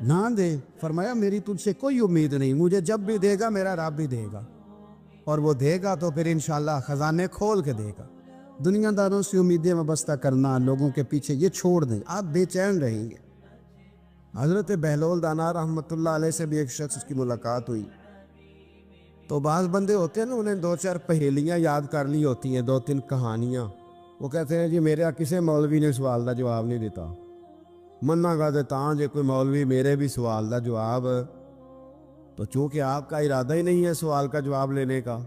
نہ دے، فرمایا میری تجھ سے کوئی امید نہیں، مجھے جب بھی دے گا میرا رب بھی دے گا، اور وہ دے گا تو پھر انشاءاللہ خزانے کھول کے دے گا۔ دنیا داروں سے امیدیں وابستہ کرنا، لوگوں کے پیچھے، یہ چھوڑ دیں، آپ بے چین رہیں گے۔ حضرت بہلول دانا رحمۃ اللہ علیہ سے بھی ایک شخص کی ملاقات ہوئی، تو بعض بندے ہوتے ہیں نا، انہیں دو چار پہیلیاں یاد کر لی ہوتی ہیں، دو تین کہانیاں، وہ کہتے ہیں جی میرے کسی مولوی نے سوال دا جواب نہیں دیتا، مننا گا دیتا ہاں جی کوئی مولوی میرے بھی سوال دا جواب، تو چونکہ آپ کا ارادہ ہی نہیں ہے سوال کا جواب لینے کا،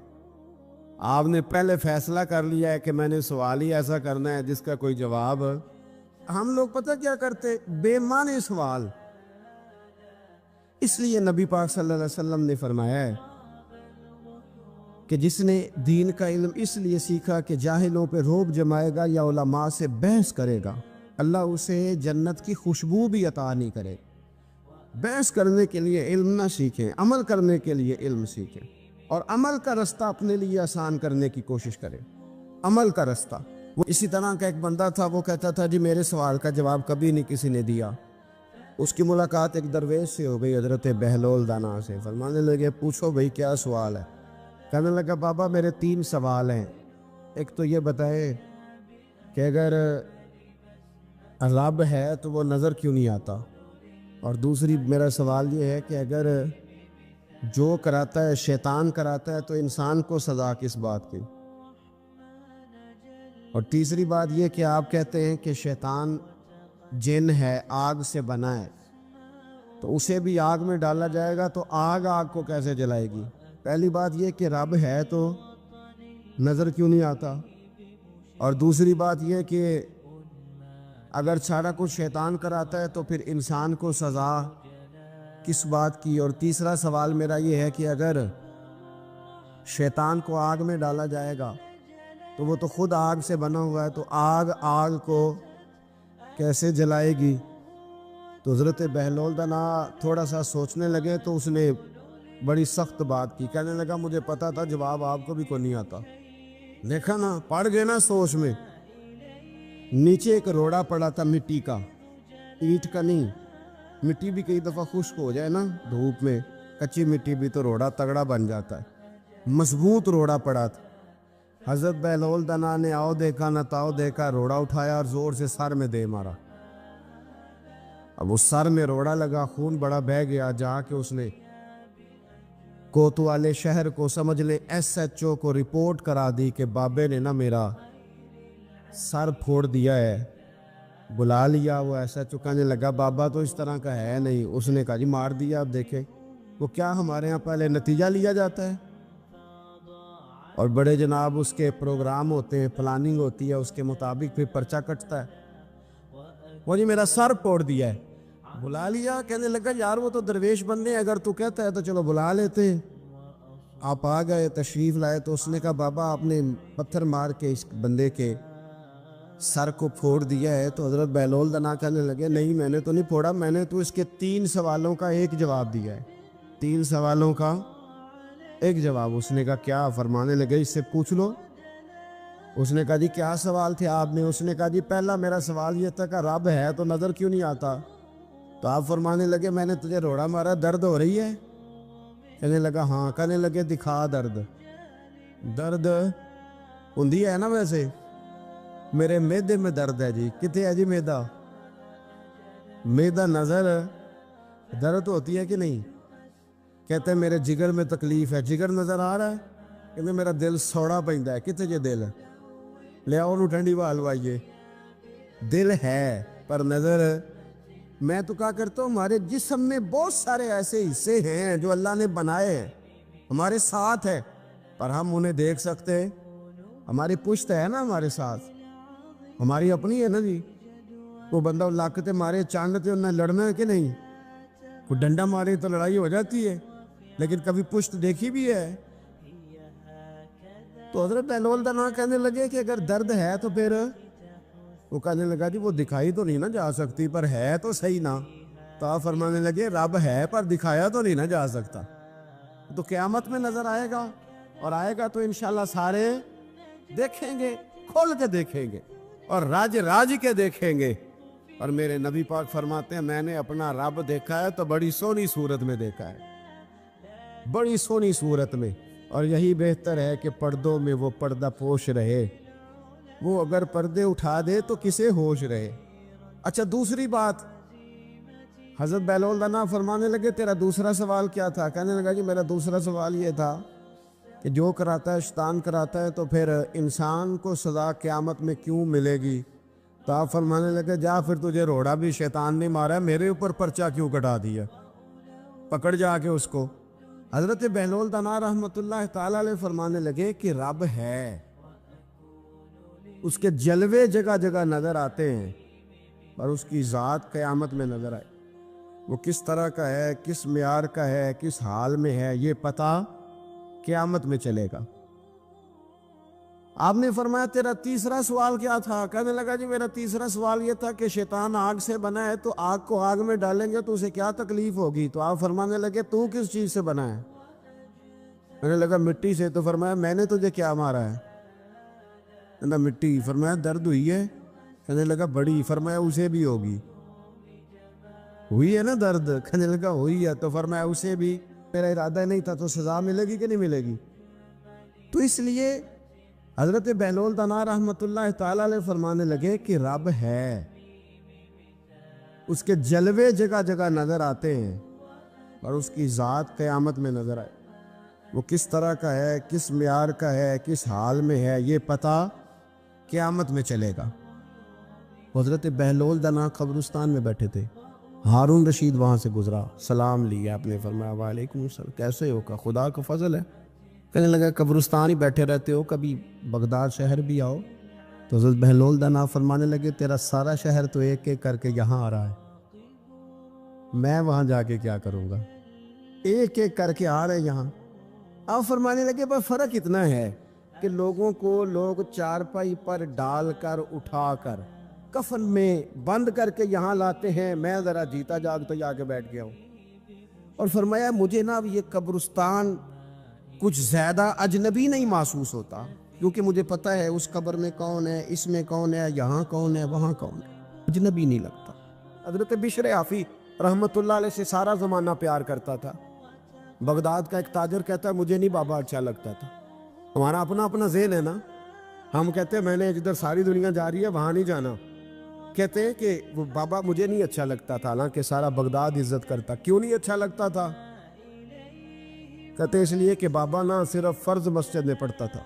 آپ نے پہلے فیصلہ کر لیا ہے کہ میں نے سوال ہی ایسا کرنا ہے جس کا کوئی جواب، ہم لوگ پتہ کیا کرتے، بے معنی سوال۔ اس لیے نبی پاک صلی اللہ علیہ وسلم نے فرمایا ہے کہ جس نے دین کا علم اس لیے سیکھا کہ جاہلوں پہ رعب جمائے گا یا علماء سے بحث کرے گا، اللہ اسے جنت کی خوشبو بھی عطا نہیں کرے۔ بحث کرنے کے لیے علم نہ سیکھیں، عمل کرنے کے لیے علم سیکھیں، اور عمل کا رستہ اپنے لیے آسان کرنے کی کوشش کریں۔ عمل کا رستہ، وہ اسی طرح کا ایک بندہ تھا، وہ کہتا تھا جی میرے سوال کا جواب کبھی نہیں کسی نے دیا۔ اس کی ملاقات ایک درویش سے ہو گئی، حضرت بہلول دانا سے، فرمانے لگے پوچھو بھئی کیا سوال ہے؟ کہنے لگا بابا میرے 3 سوال ہیں، ایک تو یہ بتائے کہ اگر رب ہے تو وہ نظر کیوں نہیں آتا، اور دوسری میرا سوال یہ ہے کہ اگر جو کراتا ہے شیطان کراتا ہے تو انسان کو سزا کس بات کی، اور تیسری بات یہ کہ آپ کہتے ہیں کہ شیطان جن ہے، آگ سے بنا ہے، تو اسے بھی آگ میں ڈالا جائے گا تو آگ کو کیسے جلائے گی؟ پہلی بات یہ کہ رب ہے تو نظر کیوں نہیں آتا، اور دوسری بات یہ کہ اگر سارا کچھ شیطان کراتا ہے تو پھر انسان کو سزا کس بات کی، اور تیسرا سوال میرا یہ ہے کہ اگر شیطان کو آگ میں ڈالا جائے گا تو وہ تو خود آگ سے بنا ہوا ہے، تو آگ کو کیسے جلائے گی؟ تو حضرت بہلول دانا تھوڑا سا سوچنے لگے تو اس نے بڑی سخت بات کی، کہنے لگا مجھے پتا تھا جواب آپ کو بھی کوئی نہیں آتا، دیکھا نا پڑ گئے نا سوچ میں۔ نیچے ایک روڑا پڑا تھا مٹی کا، اینٹ کا نہیں، مٹی بھی کئی دفعہ خشک ہو جائے نا دھوپ میں، کچی مٹی بھی تو روڑا تگڑا بن جاتا ہے، مضبوط روڑا پڑا تھا۔ حضرت بہلول دانا نے آؤ دیکھا نہ تاؤ دیکھا، روڑا اٹھایا اور زور سے سر میں دے مارا۔ اب اس سر میں روڑا لگا، خون بڑا بہہ گیا، جا کے اس نے کوتوالے شہر کو، سمجھ لیں SHO کو رپورٹ کرا دی کہ بابے نے نا میرا سر پھوڑ دیا ہے۔ بلا لیا، وہ SHO کہنے لگا بابا تو اس طرح کا ہے نہیں، اس نے کہا جی مار دیا، اب دیکھیں وہ کیا ہمارے ہاں پہلے نتیجہ لیا جاتا ہے، اور بڑے جناب اس کے پروگرام ہوتے ہیں، پلاننگ ہوتی ہے، اس کے مطابق پھر پرچہ کٹتا ہے۔ وہ جی میرا سر پھوڑ دیا ہے، بلا لیا، کہنے لگا یار وہ تو درویش بندے ہیں، اگر تو کہتا ہے تو چلو بلا لیتے۔ آپ آ گئے، تشریف لائے، تو اس نے کہا بابا آپ نے پتھر مار کے اس بندے کے سر کو پھوڑ دیا ہے۔ تو حضرت بہلول دانا کہنے لگے نہیں میں نے تو نہیں پھوڑا، میں نے تو اس کے 3 سوالوں کا ایک جواب دیا ہے، 3 سوالوں کا ایک جواب۔ اس نے کہا کیا؟ فرمانے لگے اس سے پوچھ لو۔ اس نے کہا جی کیا سوال تھے آپ نے؟ اس نے کہا جی پہلا میرا سوال یہ تھا کہ رب ہے تو نظر کیوں نہیں آتا؟ تو آپ فرمانے لگے میں نے تجھے روڑا مارا، درد ہو رہی ہے؟ کہنے لگا ہاں۔ کہنے لگے دکھا درد۔ درد ہوندی ہے نا ویسے، میرے میدے میں درد ہے جی۔ کتے ہے جی میدا؟ میدا نظر درد ہوتی ہے کہ نہیں؟ کہتے ہیں میرے جگر میں تکلیف ہے، جگر نظر آ رہا ہے؟ کہتے میرا دل سوڑا پیندا ہے، کتے جے دل لے آؤ انہوں ٹھنڈی بال وائیے۔ دل ہے پر نظر، میں تو کہا کرتا ہوں ہمارے جسم میں بہت سارے ایسے حصے ہیں جو اللہ نے بنائے ہیں، ہمارے ساتھ ہے پر ہم انہیں دیکھ سکتے ہیں۔ ہماری پشت ہے نا ہمارے ساتھ، ہماری اپنی ہے نا جی۔ وہ بندہ لاکتے مارے چاندتے انہیں لڑنا ہے کہ نہیں؟ کوئی ڈنڈا مارے تو لڑائی ہو جاتی ہے، لیکن کبھی پشت دیکھی بھی ہے؟ تو حضرت بہلول دانا کہنے لگے کہ اگر درد ہے تو پھر، وہ کہنے لگا جی وہ دکھائی تو نہیں نہ جا سکتی پر ہے تو صحیح نا۔ تو آپ فرمانے لگے رب ہے پر دکھایا تو نہیں نہ جا سکتا، تو قیامت میں نظر آئے گا، اور آئے گا تو انشاءاللہ سارے دیکھیں گے، کھول کے دیکھیں گے اور راج کے دیکھیں گے۔ اور میرے نبی پاک فرماتے ہیں میں نے اپنا رب دیکھا ہے تو بڑی سونی صورت میں دیکھا ہے، بڑی سونی صورت میں، اور یہی بہتر ہے کہ پردوں میں وہ پردہ پوش رہے، وہ اگر پردے اٹھا دے تو کسے ہوش رہے۔ اچھا دوسری بات، حضرت بہلول دانا فرمانے لگے تیرا دوسرا سوال کیا تھا؟ کہنے لگا جی میرا دوسرا سوال یہ تھا کہ جو کراتا ہے شیطان کراتا ہے تو پھر انسان کو سزا قیامت میں کیوں ملے گی؟ تو آپ فرمانے لگے جا پھر تجھے روڑا بھی شیطان نے مارا ہے، میرے اوپر پرچہ کیوں کٹا دیا، پکڑ جا کے اس کو۔ حضرت بہلول دانا رحمۃ اللہ تعالی علیہ فرمانے لگے کہ رب ہے، اس کے جلوے جگہ جگہ نظر آتے ہیں، اور اس کی ذات قیامت میں نظر آئے، وہ کس طرح کا ہے، کس معیار کا ہے، کس حال میں ہے، یہ پتہ قیامت میں چلے گا۔ آپ نے فرمایا تیرا تیسرا سوال کیا تھا؟ کہنے لگا جی میرا تیسرا سوال یہ تھا کہ شیطان آگ سے بنا ہے تو آگ کو آگ میں ڈالیں گے تو اسے کیا تکلیف ہوگی؟ تو آپ فرمانے لگے تو کس چیز سے بنا ہے؟ کہنے لگا مٹی سے۔ تو فرمایا میں نے تجھے کیا مارا ہے؟ کہنا مٹی۔ فرمایا درد ہوئی ہے؟ کہنے لگا بڑی۔ فرمایا اسے بھی ہوگی، ہوئی ہے نا درد؟ کہنے لگا ہوئی ہے۔ تو فرمایا اسے بھی، میرا ارادہ نہیں تھا تو سزا ملے گی کہ نہیں ملے گی؟ تو اس لیے حضرت بہلول دانا رحمۃ اللہ تعالی علیہ فرمانے لگے کہ رب ہے، اس کے جلوے جگہ جگہ نظر آتے ہیں، اور اس کی ذات قیامت میں نظر آئے، وہ کس طرح کا ہے، کس معیار کا ہے، کس حال میں ہے، یہ پتہ قیامت میں چلے گا۔ حضرت بہلول دانا قبرستان میں بیٹھے تھے، ہارون رشید وہاں سے گزرا، سلام لیا، آپ نے فرمایا وعلیکم السلام، کیسے ہو؟ کہ خدا کا فضل ہے۔ کہنے لگا قبرستان ہی بیٹھے رہتے ہو، کبھی بغداد شہر بھی آؤ۔ تو حضرت بہلول دانا فرمانے لگے تیرا سارا شہر تو ایک ایک کر کے یہاں آ رہا ہے، میں وہاں جا کے کیا کروں گا؟ ایک ایک کر کے آ رہے یہاں۔ آپ فرمانے لگے پر فرق اتنا ہے کہ لوگوں کو لوگ چارپائی پر ڈال کر اٹھا کر کفن میں بند کر کے یہاں لاتے ہیں، میں ذرا جیتا جاگتا جا کے بیٹھ گیا ہوں۔ اور فرمایا مجھے نا یہ قبرستان کچھ زیادہ اجنبی نہیں محسوس ہوتا، کیونکہ مجھے پتہ ہے اس قبر میں کون ہے، اس میں کون ہے، یہاں کون ہے، وہاں کون ہے، اجنبی نہیں لگتا۔ حضرت بشر حافی رحمۃ اللہ علیہ سے سارا زمانہ پیار کرتا تھا۔ بغداد کا ایک تاجر کہتا ہے مجھے نہیں بابا اچھا لگتا تھا۔ ہمارا اپنا اپنا ذہن ہے نا، ہم کہتے ہیں میں نے جدھر ساری دنیا جا رہی ہے وہاں نہیں جانا، کہتے ہیں کہ وہ بابا مجھے نہیں اچھا لگتا تھا، حالانکہ سارا بغداد عزت کرتا۔ کیوں نہیں اچھا لگتا تھا؟ کہتے اس لیے کہ بابا نہ صرف فرض مسجد میں پڑھتا تھا،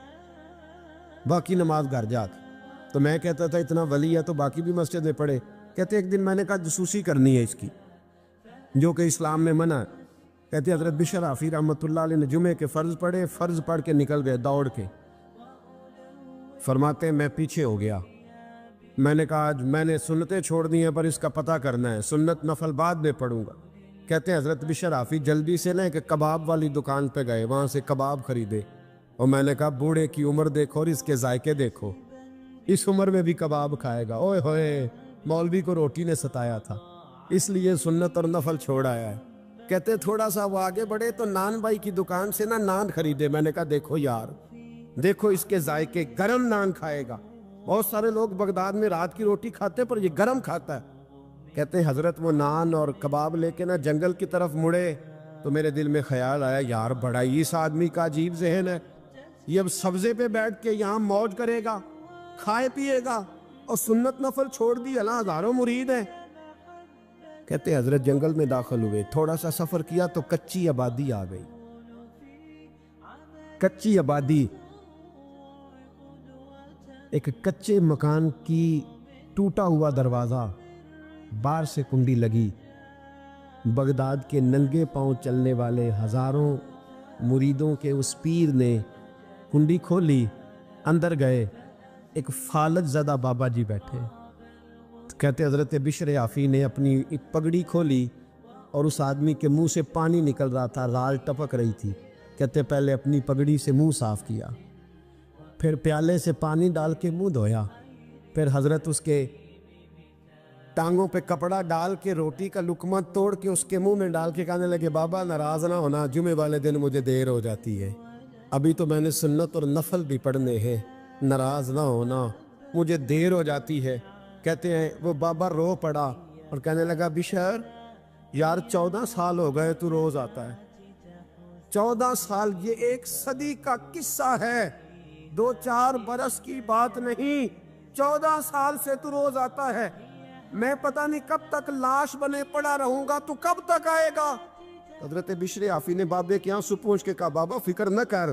باقی نماز گھر جاتی۔ تو میں کہتا تھا اتنا ولی ہے تو باقی بھی مسجد میں پڑھے۔ کہتے ایک دن میں نے کہا جاسوسی کرنی ہے اس کی، جو کہ اسلام میں منع ہے۔ کہتے حضرت بشر حافی رحمۃ اللہ علیہ نے جمعے کے فرض پڑھے، فرض پڑھ کے نکل گئے دوڑ کے۔ فرماتے میں پیچھے ہو گیا، میں نے کہا آج میں نے سنتیں چھوڑ دی ہیں پر اس کا پتہ کرنا ہے، سنت نفل بعد میں پڑھوں گا۔ کہتے ہیں حضرت بشر حافی جلدی سے نہ کہ کباب والی دکان پہ گئے، وہاں سے کباب خریدے، اور میں نے کہا بوڑھے کی عمر دیکھو اور اس کے ذائقے دیکھو، اس عمر میں بھی کباب کھائے گا۔ اوئے ہوئے، مولوی کو روٹی نے ستایا تھا، اس لیے سنت اور نفل چھوڑ آیا ہے۔ کہتے تھوڑا سا وہ آگے بڑھے تو نان بھائی کی دکان سے نان خریدے، میں نے کہا دیکھو یار، دیکھو اس کے ذائقے، گرم نان کھائے گا۔ بہت سارے لوگ بغداد میں رات کی روٹی کھاتے پر یہ گرم کھاتا ہے۔ کہتے ہیں حضرت وہ نان اور کباب لے کے جنگل کی طرف مڑے تو میرے دل میں خیال آیا یار بڑا ہی اس آدمی کا عجیب ذہن ہے، یہ اب سبزے پہ بیٹھ کے یہاں موج کرے گا، کھائے پیے گا، اور سنت نفل چھوڑ دی، اللہ ہزاروں مرید ہیں۔ کہتے حضرت جنگل میں داخل ہوئے، تھوڑا سا سفر کیا تو کچی آبادی آ گئی، کچی آبادی، ایک کچے مکان کی ٹوٹا ہوا دروازہ، باہر سے کنڈی لگی۔ بغداد کے ننگے پاؤں چلنے والے ہزاروں مریدوں کے اس پیر نے کنڈی کھولی، اندر گئے، ایک فالج زدہ بابا جی بیٹھے۔ کہتے حضرت بشر حافی نے اپنی پگڑی کھولی اور اس آدمی کے منہ سے پانی نکل رہا تھا، رال ٹپک رہی تھی۔ کہتے پہلے اپنی پگڑی سے منہ صاف کیا، پھر پیالے سے پانی ڈال کے منہ دھویا، پھر حضرت اس کے ٹانگوں پہ کپڑا ڈال کے روٹی کا لقمہ توڑ کے اس کے منہ میں ڈال کے کہنے لگے بابا ناراض نہ ہونا، جمعے والے دن مجھے دیر ہو جاتی ہے، ابھی تو میں نے سنت اور نفل بھی پڑھنے ہیں، ناراض نہ ہونا، مجھے دیر ہو جاتی ہے۔ کہتے ہیں وہ بابا رو پڑا اور کہنے لگا بشر یار 14 سال ہو گئے تو روز آتا ہے، 14 سال، یہ 1 صدی کا قصہ ہے، 2-4 برس کی بات نہیں، 14 سال سے تو روز آتا ہے، میں پتہ نہیں کب تک لاش بنے پڑا رہوں گا، تو کب تک آئے گا؟ حضرت بشر عافی نے بابے کے آنسو پوچھ کے کہا بابا فکر نہ کر،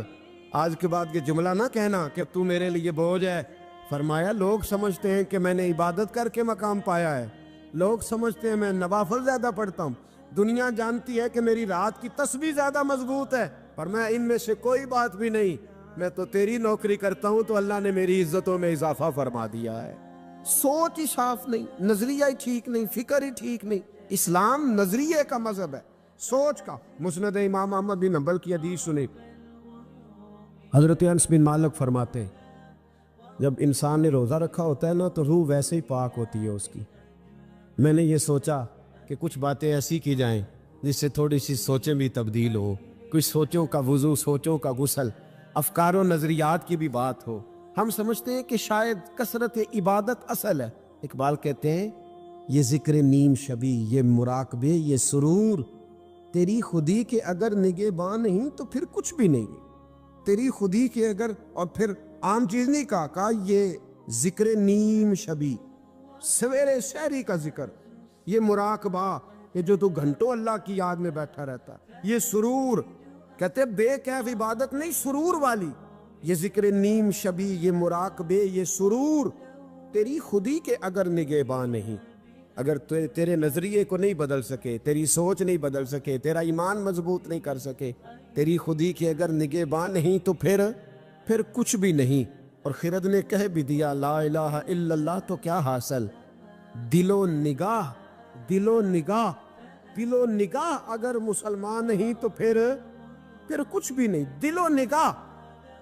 آج کے بعد یہ جملہ نہ کہنا کہ تو میرے لیے بوجھ ہے۔ فرمایا لوگ سمجھتے ہیں کہ میں نے عبادت کر کے مقام پایا ہے، لوگ سمجھتے ہیں میں نوافل زیادہ پڑھتا ہوں، دنیا جانتی ہے کہ میری رات کی تسبیح زیادہ مضبوط ہے، پر میں ان میں سے کوئی بات بھی نہیں، میں تو تیری نوکری کرتا ہوں تو اللہ نے میری عزتوں میں اضافہ فرما دیا ہے۔ سوچ ہی صاف نہیں، نظریہ ہی ٹھیک نہیں، فکر ہی ٹھیک نہیں۔ اسلام نظریے کا مذہب ہے، سوچ کا۔ مسند امام احمد بن حنبل کی حدیث سنی، حضرت انس بن مالک فرماتے ہیں جب انسان نے روزہ رکھا ہوتا ہے نا تو روح ویسے ہی پاک ہوتی ہے اس کی۔ میں نے یہ سوچا کہ کچھ باتیں ایسی کی جائیں جس سے تھوڑی سی سوچیں بھی تبدیل ہو، کچھ سوچوں کا وضو، سوچوں کا غسل، افکار و نظریات کی بھی بات ہو۔ ہم سمجھتے ہیں کہ شاید کثرت عبادت اصل ہے۔ اقبال کہتے ہیں یہ ذکر نیم شبی، یہ مراقبے، یہ سرور، تیری خودی کے اگر نگہباں نہیں تو پھر کچھ بھی نہیں، تیری خودی کے اگر، اور پھر عام چیز نہیں کہا یہ ذکر نیم شبی، سویرے شہری کا ذکر، یہ مراقبہ، یہ جو تو گھنٹوں اللہ کی یاد میں بیٹھا رہتا ہے، یہ سرور، کہتے بے کیف عبادت نہیں، سرور والی، یہ ذکر نیم شبی، یہ مراقبے، یہ سرور، تیری خودی کے اگر نگہباں نہیں، اگر تیرے نظریے کو نہیں بدل سکے، تیری سوچ نہیں بدل سکے، تیرا ایمان مضبوط نہیں کر سکے، تیری خودی کے اگر نگہباں نہیں تو پھر کچھ بھی نہیں۔ اور خرد نے کہہ بھی دیا لا الہ الا اللہ تو کیا حاصل؟ دل و نگاہ، دل و نگاہ، دل و نگاہ اگر مسلمان نہیں تو پھر کچھ بھی نہیں، دل و نگاہ۔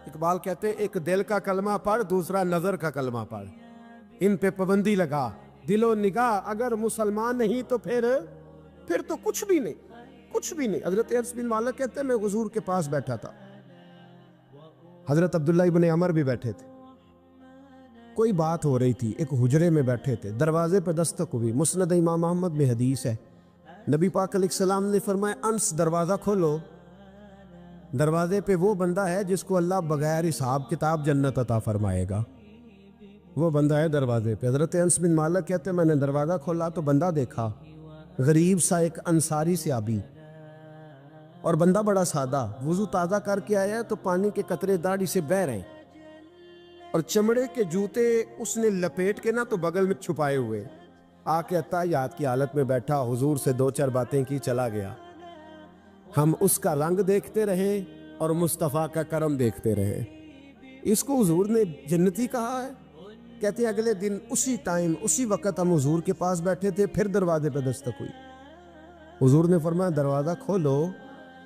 اقبال کہتے ہیں ایک دل کا کلمہ پڑھ، دوسرا نظر کا کلمہ پڑھ، ان پہ پابندی لگا۔ دل و نگاہ اگر مسلمان نہیں تو پھر تو کچھ بھی نہیں، کچھ بھی نہیں۔ حضرت انس بن مالک کہتے ہیں میں حضور کے پاس بیٹھا تھا، حضرت عبداللہ ابن عمر بھی بیٹھے تھے، کوئی بات ہو رہی تھی، ایک حجرے میں بیٹھے تھے، دروازے پہ دستک ہوئی، مسند امام احمد میں حدیث ہے، نبی پاک علیہ السلام نے فرمایا انس دروازہ کھولو، دروازے پہ وہ بندہ ہے جس کو اللہ بغیر حساب کتاب جنت عطا فرمائے گا، وہ بندہ ہے دروازے پہ۔ حضرت انس بن مالک کہتے ہیں میں نے دروازہ کھولا تو بندہ دیکھا، غریب سا ایک انصاری صحابی، اور بندہ بڑا سادہ، وضو تازہ کر کے آیا ہے تو پانی کے قطرے داڑھی سے بہہ رہے ہیں، اور چمڑے کے جوتے اس نے لپیٹ کے نا تو بغل میں چھپائے ہوئے، آ کے عطیات کی حالت میں بیٹھا، حضور سے 2-4 باتیں کی، چلا گیا۔ ہم اس کا رنگ دیکھتے رہے اور مصطفیٰ کا کرم دیکھتے رہے۔ اس کو حضور نے جنتی کہا ہے؟ کہتے ہیں اگلے دن اسی ٹائم اسی وقت ہم حضور کے پاس بیٹھے تھے، پھر دروازے پہ دستک ہوئی، حضور نے فرمایا دروازہ کھولو،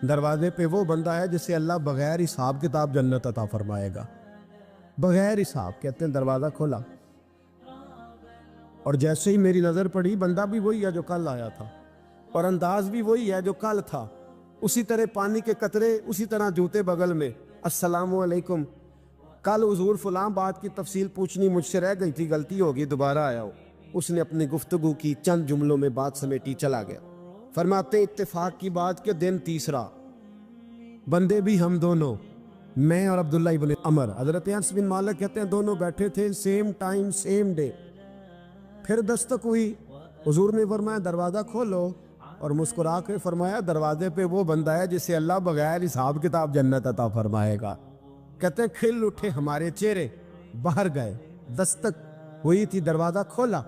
دروازے پہ وہ بندہ ہے جسے اللہ بغیر حساب کتاب جنت عطا فرمائے گا، بغیر حساب۔ کہتے ہیں دروازہ کھولا اور جیسے ہی میری نظر پڑی، بندہ بھی وہی ہے جو کل آیا تھا، اور انداز بھی وہی ہے جو کل تھا، اسی طرح پانی کے قطرے، اسی طرح جوتے بغل میں، السلام علیکم، کل حضور فلاں بات کی تفصیل پوچھنی مجھ سے رہ گئی تھی، غلطی ہوگی، دوبارہ آیا ہو۔ اس نے اپنی گفتگو کی، چند جملوں میں بات سمیٹی، چلا گیا۔ فرماتے اتفاق کی بات کہ دن تیسرا، بندے بھی ہم دونوں، میں اور عبداللہ ابن عمر، حضرت انس بن مالک کہتے ہیں دونوں بیٹھے تھے، سیم ٹائم سیم ڈے، پھر دستک ہوئی، حضور نے فرمایا دروازہ کھولو، اور مسکرا کے فرمایا دروازے پہ وہ بندہ ہے جسے اللہ بغیر حساب کتاب جنت عطا فرمائے گا۔ کہتے ہیں کھل اٹھے ہمارے چہرے، باہر گئے، دستک ہوئی تھی، دروازہ کھولا،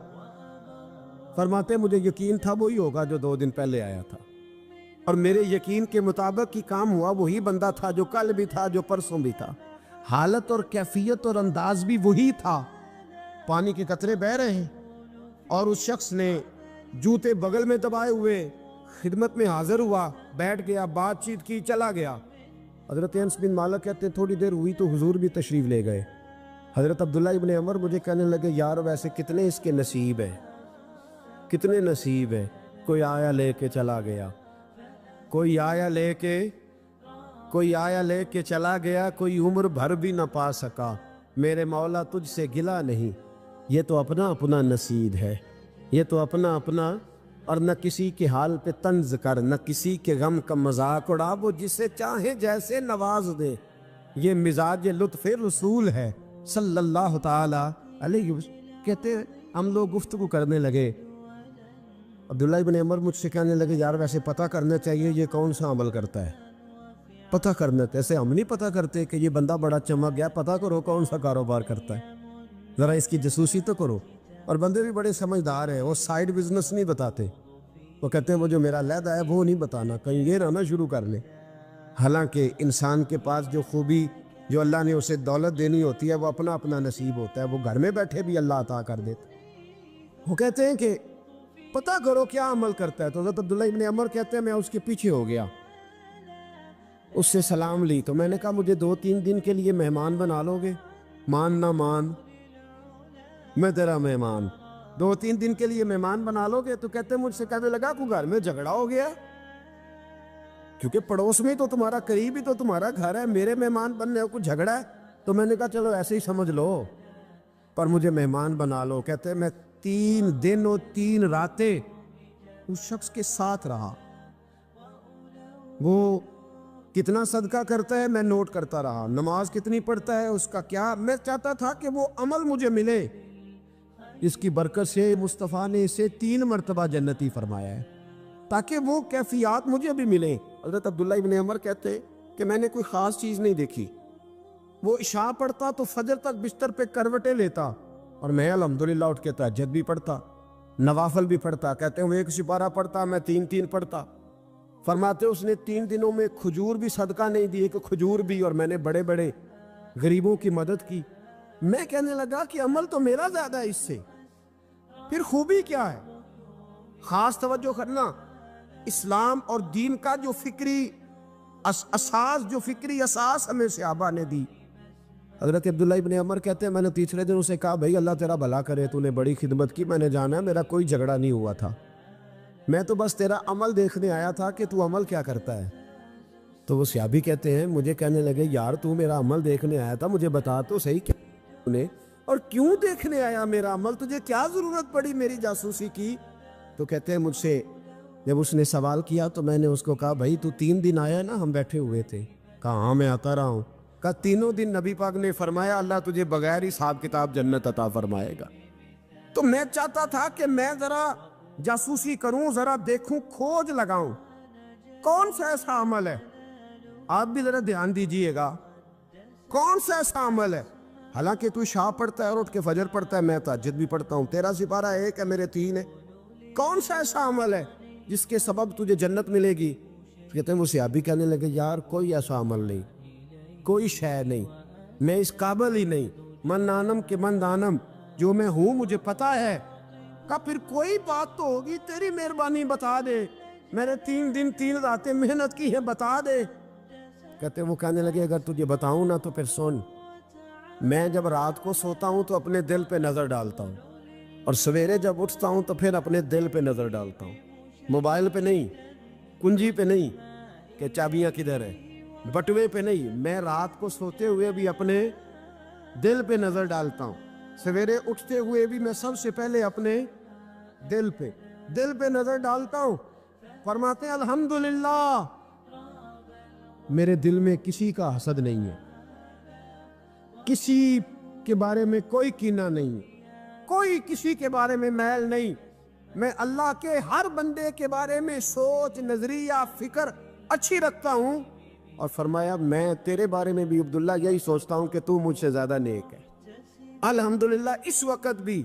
فرماتے مجھے یقین تھا وہی ہوگا جو 2 دن پہلے آیا تھا، اور میرے یقین کے مطابق ہی کام ہوا، وہی بندہ تھا جو کل بھی تھا، جو پرسوں بھی تھا، حالت اور کیفیت اور انداز بھی وہی تھا، پانی کے قطرے بہہ رہے ہیں، اور اس شخص نے جوتے بغل میں دبائے ہوئے خدمت میں حاضر ہوا، بیٹھ گیا، بات چیت کی، چلا گیا۔ حضرت انس بن مالک کہتے ہیں تھوڑی دیر ہوئی تو حضور بھی تشریف لے گئے۔ حضرت عبداللہ ابن عمر مجھے کہنے لگے یار ویسے کتنے اس کے نصیب ہیں، کتنے نصیب ہیں، کوئی آیا لے کے چلا گیا، کوئی آیا لے کے چلا گیا، کوئی عمر بھر بھی نہ پا سکا، میرے مولا تجھ سے گلہ نہیں، یہ تو اپنا اپنا نصیب ہے، یہ تو اپنا اپنا، اور نہ کسی کے حال پہ طنز کر، نہ کسی کے غم کا مذاق اڑا، وہ جسے چاہے جیسے نواز دے، یہ مزاج لطف رسول ہے صلی اللہ تعالی علیہ وسلم۔ کہتے ہیں ہم لوگ گفتگو کرنے لگے، عبداللہ ابن عمر مجھ سے کہنے لگے یار ویسے پتہ کرنا چاہیے یہ کون سا عمل کرتا ہے، پتہ کرنا، ایسے ہم نہیں پتہ کرتے کہ یہ بندہ بڑا چمک گیا، پتہ کرو کون سا کاروبار کرتا ہے، ذرا اس کی جاسوسی تو کرو۔ اور بندے بھی بڑے سمجھدار ہیں، وہ سائیڈ بزنس نہیں بتاتے، وہ کہتے ہیں وہ جو میرا علیحدہ ہے وہ نہیں بتانا، کہیں یہ نہ شروع کر لے۔ حالانکہ انسان کے پاس جو خوبی، جو اللہ نے اسے دولت دینی ہوتی ہے، وہ اپنا اپنا نصیب ہوتا ہے، وہ گھر میں بیٹھے بھی اللہ عطا کر دیتا۔ وہ کہتے ہیں کہ پتہ کرو کیا عمل کرتا ہے، تو حضرت عبداللہ ابن عمر کہتے ہیں میں اس کے پیچھے ہو گیا، اس سے سلام لی، تو میں نے کہا مجھے 2-3 دن کے لیے مہمان بنا لو گے؟ مان نہ مان، میں تیرا مہمان، 2-3 دن کے لیے مہمان بنا لو گے؟ تو کہتے ہیں مجھ سے کہنے لگا کوئی گھر میں جھگڑا ہو گیا، کیونکہ پڑوس میں تو تمہارا قریب ہی تو تمہارا گھر ہے، میرے مہمان بننے کو جھگڑا ہے؟ تو میں نے کہا چلو ایسے ہی سمجھ لو، پر مجھے مہمان بنا لو۔ کہتے ہیں میں 3 دن اور 3 راتیں اس شخص کے ساتھ رہا، وہ کتنا صدقہ کرتا ہے میں نوٹ کرتا رہا، نماز کتنی پڑھتا ہے اس کا کیا، میں چاہتا تھا کہ وہ عمل مجھے ملے، اس کی برکت سے مصطفیٰ نے اسے 3 مرتبہ جنتی فرمایا ہے تاکہ وہ کیفیات مجھے بھی ملیں۔ حضرت عبداللہ ابن عمر کہتے کہ میں نے کوئی خاص چیز نہیں دیکھی، وہ عشاء پڑھتا تو فجر تک بستر پہ کروٹیں لیتا، اور میں الحمدللہ اٹھ کے تہجد بھی پڑھتا، نوافل بھی پڑھتا، کہتے ہیں وہ 1 سپارہ پڑھتا، میں 3 پڑھتا۔ فرماتے اس نے 3 دنوں میں کھجور بھی صدقہ نہیں دی، کہ کھجور بھی، اور میں نے بڑے بڑے غریبوں کی مدد کی۔ میں کہنے لگا کہ عمل تو میرا زیادہ ہے اس سے، پھر خوبی کیا ہے؟ خاص توجہ کرنا، اسلام اور دین کا جو فکری اساس ہمیں صحابہ نے دی۔ حضرت عبداللہ ابن عمر کہتے ہیں میں نے تیسرے دن اسے کہا بھائی اللہ تیرا بھلا کرے، تو نے بڑی خدمت کی، میں نے جانا میرا کوئی جھگڑا نہیں ہوا تھا، میں تو بس تیرا عمل دیکھنے آیا تھا کہ تو عمل کیا کرتا ہے۔ تو وہ صحابی کہتے ہیں مجھے کہنے لگے یار تو میرا عمل دیکھنے آیا تھا، مجھے بتا تو صحیح کیا نے، اور کیوں دیکھنے آیا میرا عمل، تجھے کیا ضرورت پڑی میری جاسوسی کی؟ تو کہتے ہیں مجھ سے جب اس نے سوال کیا تو میں نے اس کو کہا بھائی تو 3 دن آیا نا، ہم بیٹھے ہوئے تھے، کہا ہاں میں آتا رہا ہوں، کہا 3 دن نبی پاک نے فرمایا اللہ تجھے بغیر حساب کتاب جنت عطا فرمائے گا۔ تو میں چاہتا تھا کہ میں ذرا جاسوسی کروں، ذرا دیکھوں، کھوج لگاؤں کون سا ایسا عمل ہے، آپ بھی ذرا دھیان دیجئے گا کون سا ایسا عمل ہے، حالانکہ تو عشاء پڑھتا ہے اور اٹھ کے فجر پڑھتا ہے، میں تہجد بھی پڑھتا ہوں، تیرا سپارہ 1 ہے میرے 3 ہے، کون سا ایسا عمل ہے جس کے سبب تجھے جنت ملے گی؟ کہتے ہیں وہ صحابی کہنے لگے یار کوئی ایسا عمل نہیں، کوئی شے نہیں، میں اس قابل ہی نہیں، من نانم کے من دانم، جو میں ہوں مجھے پتا ہے۔ کہا پھر کوئی بات تو ہوگی، تیری مہربانی بتا دے، میں نے 3 دن 3 راتیں محنت کی ہے، بتا دے۔ کہتے ہیں وہ کہنے لگے اگر تجھے بتاؤں نا تو پھر سن، میں جب رات کو سوتا ہوں تو اپنے دل پہ نظر ڈالتا ہوں، اور سویرے جب اٹھتا ہوں تو پھر اپنے دل پہ نظر ڈالتا ہوں، موبائل پہ نہیں، کنجی پہ نہیں کہ چابیاں کدھر ہیں، بٹوے پہ نہیں، میں رات کو سوتے ہوئے بھی اپنے دل پہ نظر ڈالتا ہوں، سویرے اٹھتے ہوئے بھی میں سب سے پہلے اپنے دل پہ نظر ڈالتا ہوں۔ فرماتے ہیں الحمدللہ میرے دل میں کسی کا حسد نہیں ہے، کسی کے بارے میں کوئی کینہ نہیں ہے، کوئی کسی کے بارے میں میل نہیں، میں اللہ کے ہر بندے کے بارے میں سوچ، نظریہ، فکر اچھی رکھتا ہوں۔ اور فرمایا میں تیرے بارے میں بھی عبداللہ یہی سوچتا ہوں کہ تو مجھ سے زیادہ نیک ہے۔ الحمدللہ اس وقت بھی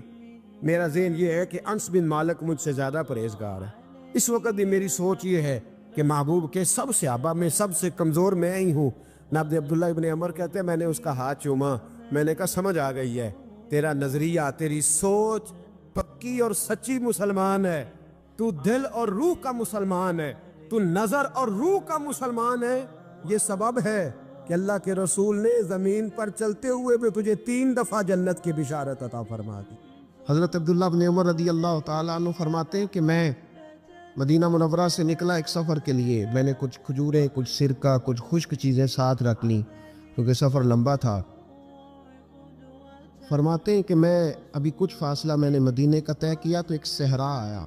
میرا ذہن یہ ہے کہ انس بن مالک مجھ سے زیادہ پرہیزگار ہے، اس وقت بھی میری سوچ یہ ہے کہ محبوب کے سب صحابہ میں سب سے کمزور میں ہی ہوں۔ نابد عبداللہ ابن عمر کہتے ہیں میں نے اس کا ہاتھ چوما، میں نے کہا سمجھ آ گئی ہے، تیرا نظریہ، تیری سوچ پکی اور سچی مسلمان ہے، تو دل اور روح کا مسلمان ہے، تو نظر اور روح کا مسلمان ہے، یہ سبب ہے کہ اللہ کے رسول نے زمین پر چلتے ہوئے بھی تجھے 3 دفعہ جنت کی بشارت عطا فرما دی۔ حضرت عبداللہ بن عمر رضی اللہ تعالیٰ عنہ فرماتے ہیں کہ میں مدینہ منورہ سے نکلا ایک سفر کے لیے، میں نے کچھ کھجوریں، کچھ سرکہ، کچھ خشک چیزیں ساتھ رکھ لیں کیونکہ سفر لمبا تھا۔ فرماتے ہیں کہ میں ابھی کچھ فاصلہ میں نے مدینے کا طے کیا تو ایک صحرا آیا،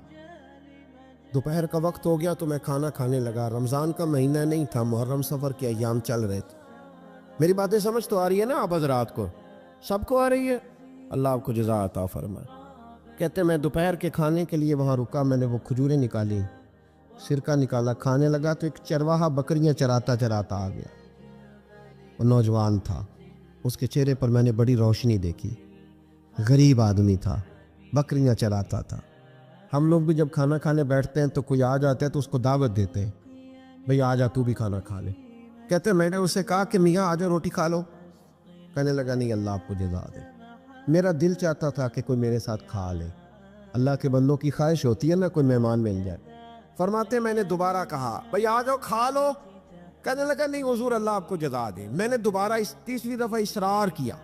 دوپہر کا وقت ہو گیا تو میں کھانا کھانے لگا۔ رمضان کا مہینہ نہیں تھا، محرم سفر کے ایام چل رہے تھے۔ میری باتیں سمجھ تو آ رہی ہے نا آپ حضرات کو؟ سب کو آ رہی ہے؟ اللہ آپ کو جزا عطا فرمائے۔ کہتے میں دوپہر کے کھانے کے لیے وہاں رکا، میں نے وہ کھجوریں نکالی، سرکہ نکالا، کھانے لگا تو ایک چرواہا بکریاں چراتا چراتا آ گیا۔ وہ نوجوان تھا، اس کے چہرے پر میں نے بڑی روشنی دیکھی، غریب آدمی تھا، بکریاں چراتا تھا۔ ہم لوگ بھی جب کھانا کھانے بیٹھتے ہیں تو کوئی آ جاتا ہے تو اس کو دعوت دیتے ہیں، بھئی آ جا تو بھی کھانا کھا لے۔ کہتے میں نے اسے کہا کہ میاں آ جا روٹی کھا لو۔ کہنے لگا نہیں، اللہ آپ کو جزا دے، میرا دل چاہتا تھا کہ کوئی میرے ساتھ کھا لے۔ اللہ کے بندوں کی خواہش ہوتی ہے نا کوئی مہمان مل جائے۔ فرماتے میں نے دوبارہ کہا بھئی آ جاؤ کھا لو۔ کہنے لگا نہیں حضور اللہ آپ کو جزا دے۔ میں نے دوبارہ تیسری دفعہ اصرار کیا،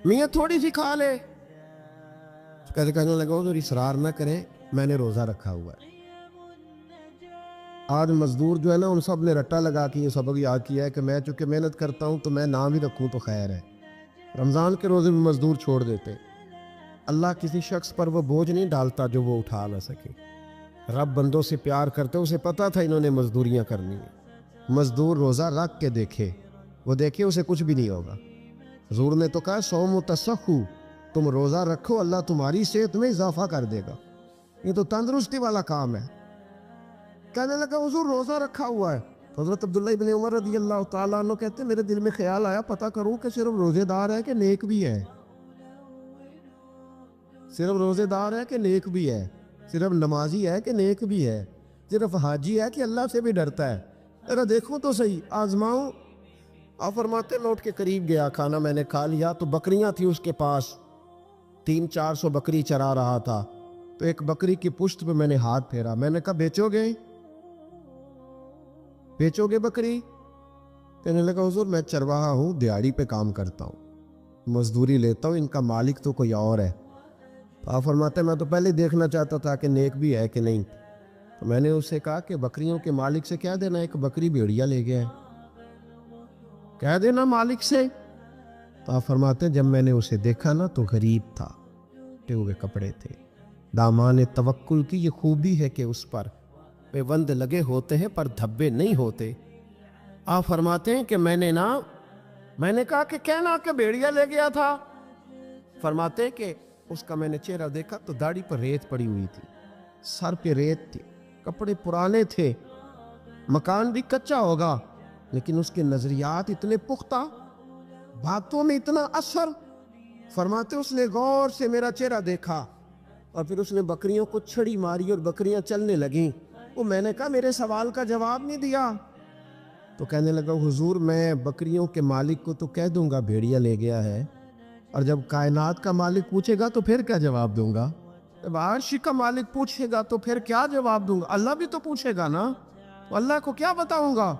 میاں تھوڑی سی کھا لے۔ کہنے لگا حضور اصرار نہ کریں، میں نے روزہ رکھا ہوا ہے۔ آج مزدور جو ہے نا ان سب نے رٹا لگا کے یہ سبق یاد کیا ہے کہ میں چونکہ محنت کرتا ہوں تو میں نہ بھی رکھوں تو خیر ہے۔ رمضان کے روزے میں مزدور چھوڑ دیتے۔ اللہ کسی شخص پر وہ بوجھ نہیں ڈالتا جو وہ اٹھا نہ سکے۔ رب بندوں سے پیار کرتے، اسے پتا تھا انہوں نے مزدوریاں کرنی ہیں۔ مزدور روزہ رکھ کے دیکھے، وہ دیکھے اسے کچھ بھی نہیں ہوگا۔ حضور نے تو کہا صوم تصحو، تم روزہ رکھو اللہ تمہاری صحت میں اضافہ کر دے گا، یہ تو تندرستی والا کام ہے۔ کہنے لگا حضور روزہ رکھا ہوا ہے۔ تو حضرت عبداللہ ابن عمر رضی اللہ تعالیٰ عنہ کہتے ہیں میرے دل میں خیال آیا پتہ کروں کہ صرف روزے دار ہے کہ نیک بھی ہے، صرف روزے دار ہے کہ نیک بھی ہے، صرف نمازی ہے کہ نیک بھی ہے، صرف حاجی ہے کہ اللہ سے بھی ڈرتا ہے، ذرا دیکھو تو صحیح، آزماؤں۔ آپ فرماتے لوٹ کے قریب گیا، کھانا میں نے کھا لیا تو بکریاں تھیں اس کے پاس، 300-400 بکری چرا رہا تھا۔ تو ایک بکری کی پشت پہ میں نے ہاتھ پھیرا، میں نے کہا بیچو گے؟ بیچو گے بکری؟ کہنے لگا حضور میں چرواہا ہوں، دیہڑی پہ کام کرتا ہوں، مزدوری لیتا ہوں، ان کا مالک تو کوئی اور ہے۔ تو آپ فرماتے میں تو پہلے دیکھنا چاہتا تھا کہ نیک بھی ہے کہ نہیں۔ تو میں نے اس سے کہا کہ بکریوں کے مالک سے کہہ دینا ایک بکری بھیڑیا لے گیا ہے، کہہ دینا مالک سے۔ تو آپ فرماتے جب میں نے اسے دیکھا نا تو غریب تھا، ٹے ہوئے کپڑے تھے۔ دامان توکل کی یہ خوبی ہے کہ اس پر پیوند لگے ہوتے ہیں پر دھبے نہیں ہوتے۔ آپ فرماتے ہیں کہ میں نے کہا کہ کہنا کہ بھیڑیا لے گیا تھا۔ فرماتے ہیں کہ اس کا میں نے چہرہ دیکھا تو داڑھی پر ریت پڑی ہوئی تھی، سر پہ ریت تھی، کپڑے پرانے تھے، مکان بھی کچا ہوگا لیکن اس کے نظریات اتنے پختہ، باتوں میں اتنا اثر۔ فرماتے اس نے غور سے میرا چہرہ دیکھا اور پھر اس نے بکریوں کو چھڑی ماری اور بکریاں چلنے لگیں۔ وہ میں نے کہا میرے سوال کا جواب نہیں دیا۔ تو کہنے لگا حضور میں بکریوں کے مالک کو تو کہہ دوں گا بھیڑیا لے گیا ہے، اور جب کائنات کا مالک پوچھے گا تو پھر کیا جواب دوں گا؟ جب عرش کا مالک پوچھے گا تو پھر کیا جواب دوں گا؟ اللہ بھی تو پوچھے گا نا، تو اللہ کو کیا بتاؤں گا؟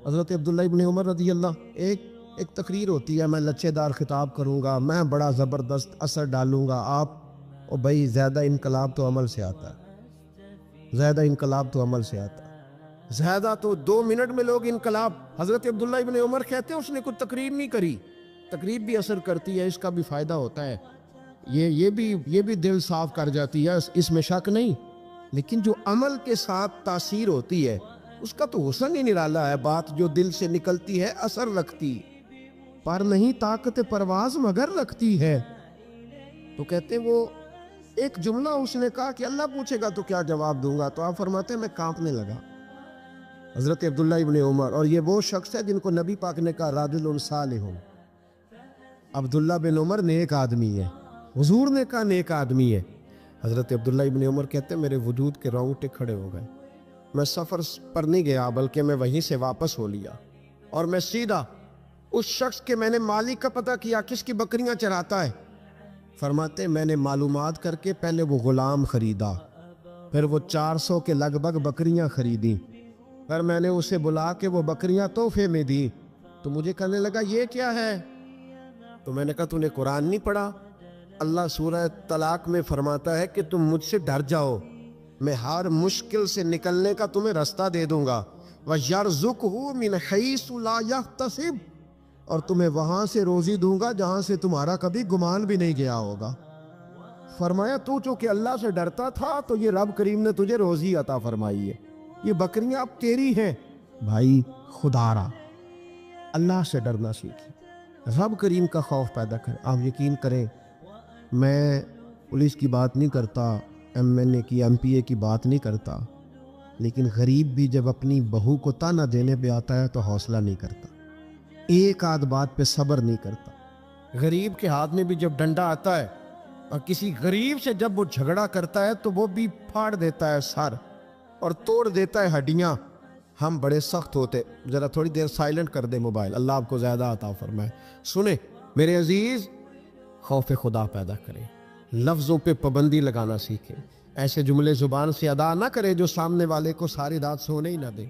حضرت عبداللہ ابن عمر رضی اللہ، ایک تقریر ہوتی ہے، میں لچے دار خطاب کروں گا، میں بڑا زبردست اثر ڈالوں گا، آپ او بھائی زیادہ انقلاب تو عمل سے آتا ہے، زیادہ انقلاب تو عمل سے آتا ہے، زیادہ تو 2 منٹ میں لوگ انقلاب۔ حضرت عبداللہ ابن عمر کہتے ہیں اس نے کوئی تقریر نہیں کری، تقریر بھی اثر کرتی ہے، اس کا بھی فائدہ ہوتا ہے، یہ بھی دل صاف کر جاتی ہے، اس میں شک نہیں، لیکن جو عمل کے ساتھ تاثیر ہوتی ہے اس کا تو حسن ہی نرالا ہے۔ بات جو دل سے نکلتی ہے اثر رکھتی، پر نہیں طاقت پرواز مگر رکھتی ہے۔ تو کہتے وہ ایک جملہ اس نے کہا کہ اللہ پوچھے گا تو کیا جواب دوں گا؟ تو آپ فرماتے ہیں میں کانپنے لگا۔ حضرت عبداللہ ابن عمر، اور یہ وہ شخص ہے جن کو نبی پاک نے کہا رجل صالح، عبداللہ بن عمر نیک آدمی ہے، حضور نے کہا نیک آدمی ہے۔ حضرت عبداللہ ابن عمر کہتے ہیں میرے وجود کے رونگٹے کھڑے ہو گئے، میں سفر پر نہیں گیا بلکہ میں وہیں سے واپس ہو لیا اور میں سیدھا اس شخص کے میں نے مالک کا پتہ کیا کس کی بکریاں چراتا ہے۔ فرماتے میں نے معلومات کر کے پہلے وہ غلام خریدا، پھر وہ 400 کے لگ بھگ بکریاں خریدیں، پھر میں نے اسے بلا کے وہ بکریاں تحفے میں دی۔ تو مجھے کہنے لگا یہ کیا ہے؟ تو میں نے کہا تو نے قرآن نہیں پڑھا؟ اللہ سورہ طلاق میں فرماتا ہے کہ تم مجھ سے ڈر جاؤ، میں ہر مشکل سے نکلنے کا تمہیں راستہ دے دوں گا، وَيَرْزُقْهُ مِنْ حَيْثُ لَا يَحْتَسِبُ، اور تمہیں وہاں سے روزی دوں گا جہاں سے تمہارا کبھی گمان بھی نہیں گیا ہوگا۔ فرمایا تو چونکہ اللہ سے ڈرتا تھا تو یہ رب کریم نے تجھے روزی عطا فرمائی ہے، یہ بکریاں اب تیری ہیں۔ بھائی خدا را اللہ سے ڈرنا سیکھیں، رب کریم کا خوف پیدا کریں۔ آپ یقین کریں، میں پولیس کی بات نہیں کرتا، ایم این اے کی ایم پی اے کی بات نہیں کرتا، لیکن غریب بھی جب اپنی بہو کو تانا دینے پہ آتا ہے تو حوصلہ نہیں کرتا، ایک آدھ بات پہ صبر نہیں کرتا۔ غریب کے ہاتھ میں بھی جب ڈنڈا آتا ہے اور کسی غریب سے جب وہ جھگڑا کرتا ہے تو وہ بھی پھاڑ دیتا ہے سر اور توڑ دیتا ہے ہڈیاں۔ ہم بڑے سخت ہوتے۔ ذرا تھوڑی دیر سائلنٹ کر دے موبائل، اللہ آپ کو زیادہ عطا فرمائے۔ سنیں میرے عزیز، خوف خدا پیدا کریں، لفظوں پہ پابندی لگانا سیکھیں، ایسے جملے زبان سے ادا نہ کریں جو سامنے والے کو ساری رات سونے ہی نہ دیں۔